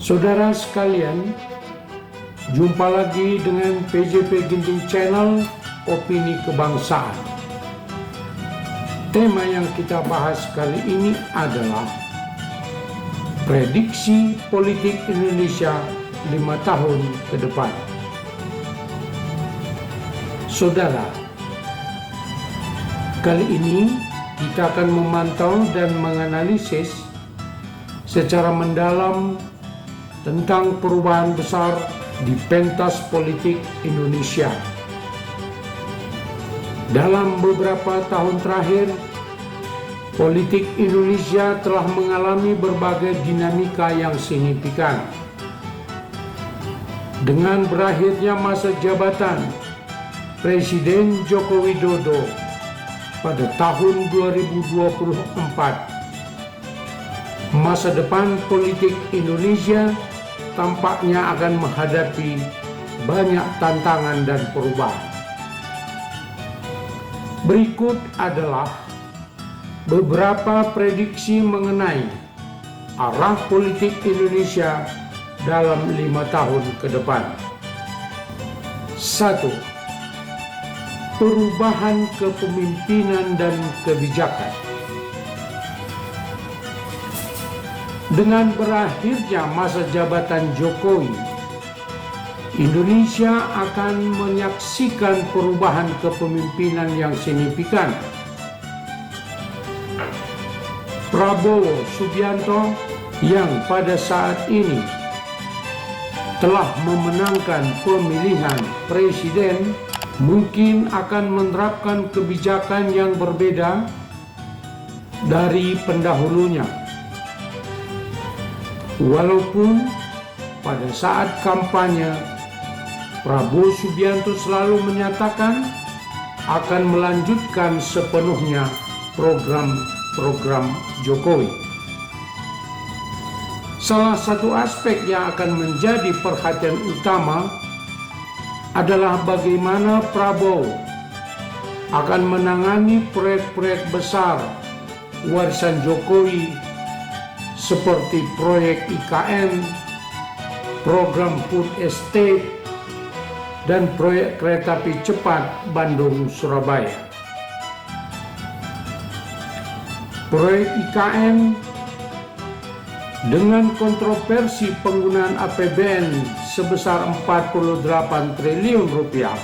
Saudara sekalian, jumpa lagi dengan PJP Ginting Channel Opini Kebangsaan. Tema yang kita bahas kali ini adalah prediksi politik Indonesia 5 tahun ke depan. Saudara, kali ini kita akan memantau dan menganalisis secara mendalam tentang perubahan besar di pentas politik Indonesia. Dalam beberapa tahun terakhir, politik Indonesia telah mengalami berbagai dinamika yang signifikan. Dengan berakhirnya masa jabatan Presiden Joko Widodo pada tahun 2024, masa depan politik Indonesia tampaknya akan menghadapi banyak tantangan dan perubahan. Berikut adalah beberapa prediksi mengenai arah politik Indonesia dalam 5 tahun ke depan. 1. Perubahan kepemimpinan dan kebijakan. Dengan berakhirnya masa jabatan Jokowi, Indonesia akan menyaksikan perubahan kepemimpinan yang signifikan. Prabowo Subianto yang pada saat ini telah memenangkan pemilihan presiden mungkin akan menerapkan kebijakan yang berbeda dari pendahulunya. Walaupun pada saat kampanye Prabowo Subianto selalu menyatakan akan melanjutkan sepenuhnya program-program Jokowi. Salah satu aspek yang akan menjadi perhatian utama adalah bagaimana Prabowo akan menangani proyek-proyek besar warisan Jokowi seperti proyek IKN, program food estate, dan proyek kereta api cepat Bandung-Surabaya. Proyek IKN dengan kontroversi penggunaan APBN sebesar 48 triliun rupiah.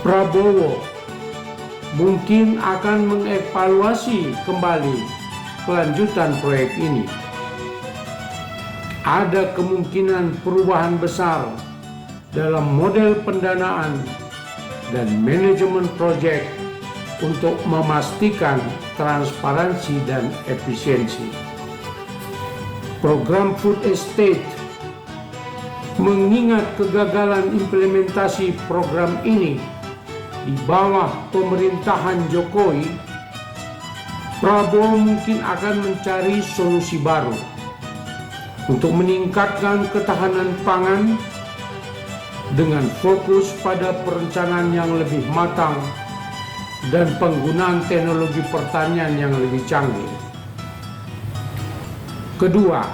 Prabowo mungkin akan mengevaluasi kembali kelanjutan proyek ini. Ada kemungkinan perubahan besar dalam model pendanaan dan manajemen proyek untuk memastikan transparansi dan efisiensi. Program food estate, mengingat kegagalan implementasi program ini di bawah pemerintahan Jokowi, Prabowo mungkin akan mencari solusi baru untuk meningkatkan ketahanan pangan dengan fokus pada perencanaan yang lebih matang dan penggunaan teknologi pertanian yang lebih canggih. Kedua,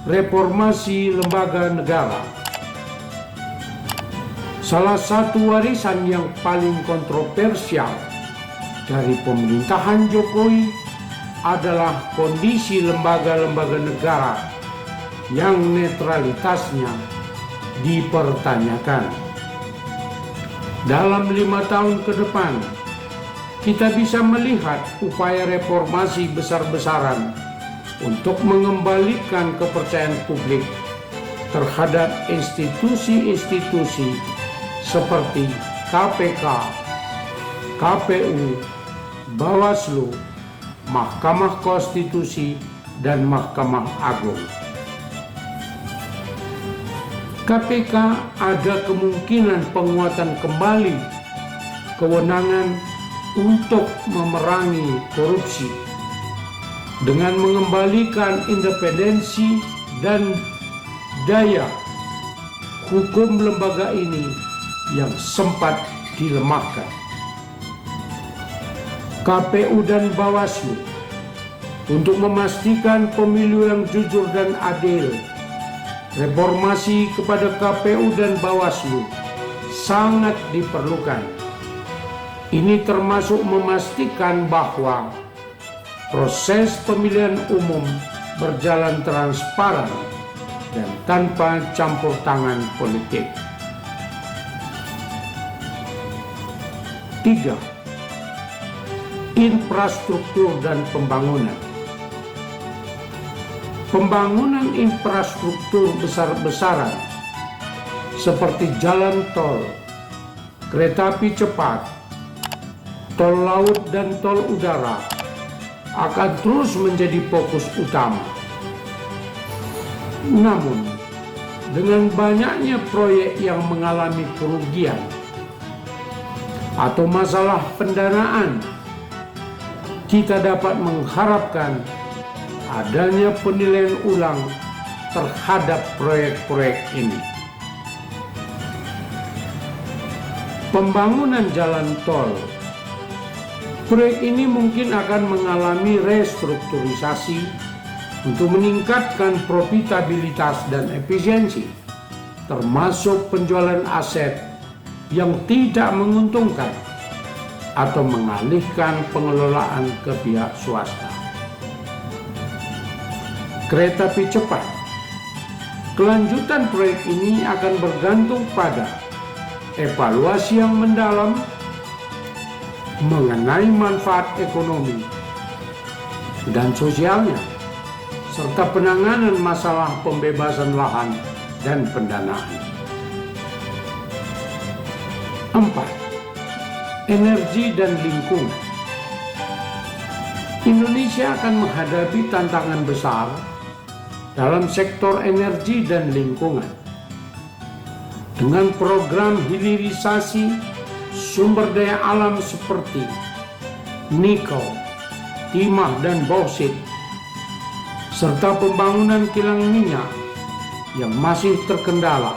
reformasi lembaga negara. Salah satu warisan yang paling kontroversial dari pemerintahan Jokowi adalah kondisi lembaga-lembaga negara yang netralitasnya dipertanyakan. Dalam 5 tahun ke depan, kita bisa melihat upaya reformasi besar-besaran untuk mengembalikan kepercayaan publik terhadap institusi-institusi seperti KPK, KPU, Bawaslu, Mahkamah Konstitusi, dan Mahkamah Agung. KPK ada kemungkinan penguatan kembali kewenangan untuk memerangi korupsi dengan mengembalikan independensi dan daya hukum lembaga ini yang sempat dilemahkan. KPU dan Bawaslu Untuk memastikan pemilu yang jujur dan adil, reformasi kepada KPU dan Bawaslu sangat diperlukan. Ini termasuk memastikan bahwa proses pemilihan umum berjalan transparan dan tanpa campur tangan politik. 3. Infrastruktur dan pembangunan. Pembangunan infrastruktur besar-besaran seperti jalan tol, kereta api cepat, tol laut dan tol udara akan terus menjadi fokus utama. Namun, dengan banyaknya proyek yang mengalami kerugian atau masalah pendanaan, kita dapat mengharapkan adanya penilaian ulang terhadap proyek-proyek ini. Pembangunan jalan tol. Proyek ini mungkin akan mengalami restrukturisasi untuk meningkatkan profitabilitas dan efisiensi, termasuk penjualan aset yang tidak menguntungkan atau mengalihkan pengelolaan ke pihak swasta. Kereta api cepat. Kelanjutan proyek ini akan bergantung pada evaluasi yang mendalam mengenai manfaat ekonomi dan sosialnya, serta penanganan masalah pembebasan lahan dan pendanaan. 4. Energi dan lingkungan. Indonesia akan menghadapi tantangan besar dalam sektor energi dan lingkungan. Dengan program hilirisasi sumber daya alam seperti nikel, timah dan bauksit, serta pembangunan kilang minyak yang masih terkendala,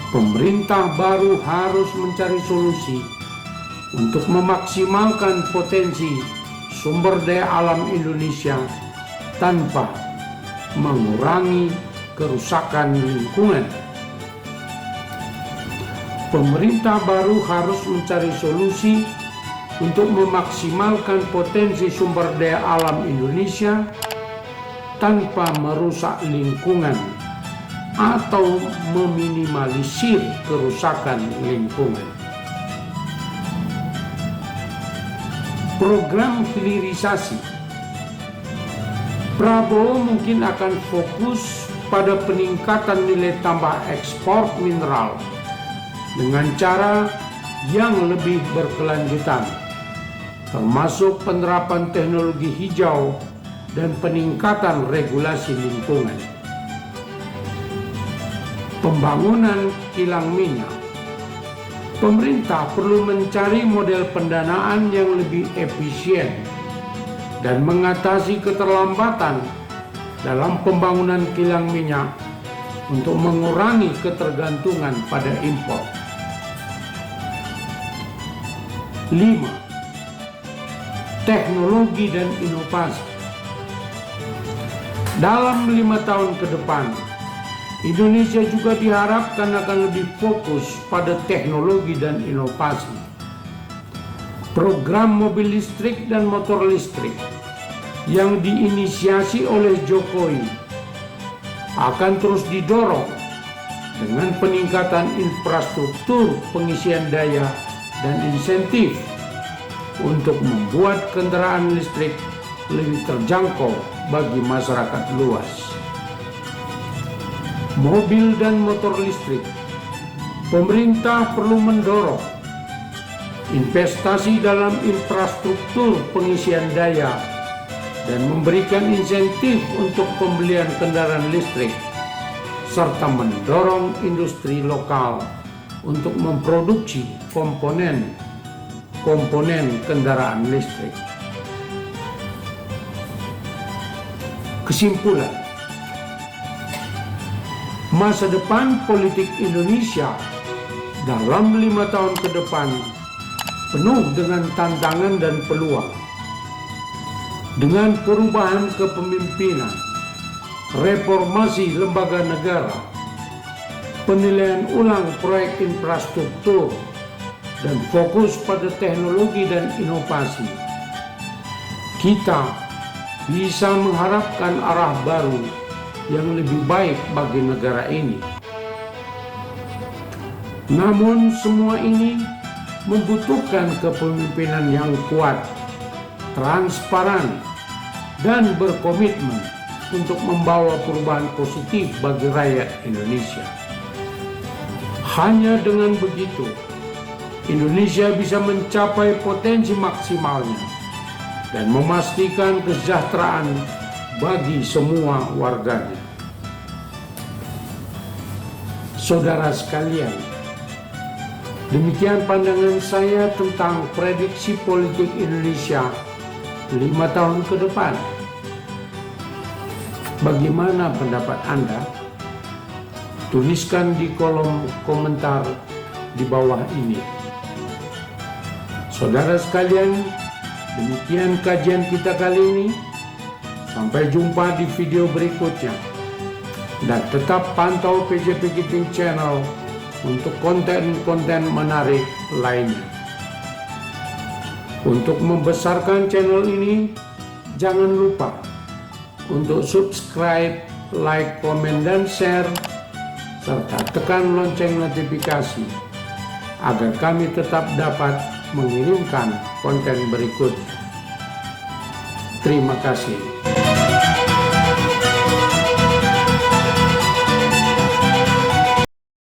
pemerintah baru harus mencari solusi untuk memaksimalkan potensi sumber daya alam Indonesia tanpa mengurangi kerusakan lingkungan. Pemerintah baru harus mencari solusi untuk memaksimalkan potensi sumber daya alam Indonesia tanpa merusak lingkungan atau meminimalisir kerusakan lingkungan. Program hilirisasi. Prabowo mungkin akan fokus pada peningkatan nilai tambah ekspor mineral dengan cara yang lebih berkelanjutan, termasuk penerapan teknologi hijau dan peningkatan regulasi lingkungan. Pembangunan kilang minyak. Pemerintah perlu mencari model pendanaan yang lebih efisien dan mengatasi keterlambatan dalam pembangunan kilang minyak untuk mengurangi ketergantungan pada impor. 5. Teknologi dan inovasi. Dalam 5 tahun ke depan, Indonesia juga diharapkan akan lebih fokus pada teknologi dan inovasi. Program mobil listrik dan motor listrik yang diinisiasi oleh Jokowi akan terus didorong dengan peningkatan infrastruktur pengisian daya dan insentif untuk membuat kendaraan listrik lebih terjangkau bagi masyarakat luas. Mobil dan motor listrik. Pemerintah perlu mendorong investasi dalam infrastruktur pengisian daya dan memberikan insentif untuk pembelian kendaraan listrik, serta mendorong industri lokal untuk memproduksi komponen kendaraan listrik. Kesimpulan, masa depan politik Indonesia dalam 5 tahun ke depan penuh dengan tantangan dan peluang. Dengan perubahan kepemimpinan, reformasi lembaga negara, penilaian ulang proyek infrastruktur, dan fokus pada teknologi dan inovasi, kita bisa mengharapkan arah baru yang lebih baik bagi negara ini. Namun semua ini membutuhkan kepemimpinan yang kuat, transparan, dan berkomitmen untuk membawa perubahan positif bagi rakyat Indonesia. Hanya dengan begitu, Indonesia bisa mencapai potensi maksimalnya dan memastikan kesejahteraan bagi semua warganya. Saudara sekalian, demikian pandangan saya tentang prediksi politik Indonesia 5 tahun ke depan. Bagaimana pendapat Anda? Tuliskan di kolom komentar di bawah ini. Saudara sekalian, demikian kajian kita kali ini. Sampai jumpa di video berikutnya. Dan tetap pantau PJP Giting Channel untuk konten-konten menarik lainnya. Untuk membesarkan channel ini, jangan lupa untuk subscribe, like, komen, dan share, serta tekan lonceng notifikasi agar kami tetap dapat mengirimkan konten berikutnya. Terima kasih.